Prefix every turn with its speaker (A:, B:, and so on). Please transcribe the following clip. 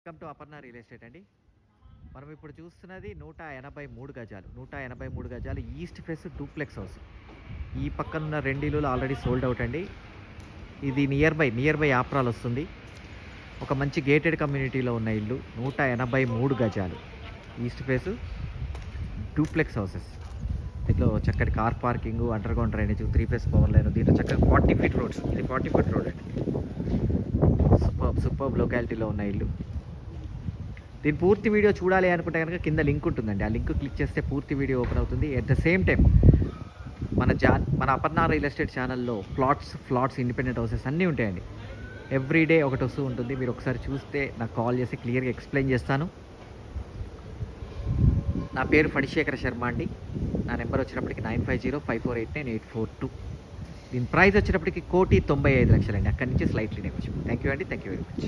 A: Welcome to Aparna real estate అండి. మనం ఇప్పుడు చూస్తున్నది 183 గజాలు. 183 గజాలు ఈస్ట్ ఫేస్ డూప్లెక్స్ హౌస్. ఈ పక్కన ఉన్న 2 ఇల్లులు ఆల్రెడీ సోల్డ్ అవుట్ అండి. ఇది నియర్ బై ఆప్రాల్ వస్తుంది. ఒక మంచి గేటెడ్ కమ్యూనిటీలో ఉన్న ఇల్లు 183 గజాలు ఈస్ట్ ఫేస్ డూప్లెక్స్ హౌసెస్. దీంట్లో చక్కటి car parking, under ground drainage, 3 phase power line, దీంట్లో చక్కగా 40 ఫీట్ రోడ్స్. ఇది 40 ఫీట్ రోడ్ అండి. సూపర్బ్ లొకాలిటీలో ఉన్న ఇల్లు. దీని పూర్తి వీడియో చూడాలి అనుకుంటే కనుక కింద లింక్ ఉంటుందండి. ఆ లింక్ క్లిక్ చేస్తే పూర్తి వీడియో ఓపెన్ అవుతుంది. ఎట్ ద సేమ్ టైం మన అపర్ణ రియల్ ఎస్టేట్ ఛానల్లో ఫ్లాట్స్ ఇండిపెండెంట్ హౌసెస్ అన్నీ ఉంటాయండి. ఎవ్రీడే ఒకటి వస్తూ ఉంటుంది. మీరు ఒకసారి చూస్తే నాకు కాల్ చేసి క్లియర్గా ఎక్స్ప్లెయిన్ చేస్తాను. నా పేరు ఫణిశేఖర శర్మ అండి. నా నెంబర్ వచ్చేటప్పటికి 9505489842. దీని ప్రైస్ వచ్చేటప్పటికి 1,95,00,000 అండి. అక్కడి నుంచి స్లైట్లీ నెగోషియబుల్. థ్యాంక్ యూ అండి. Thank you very much.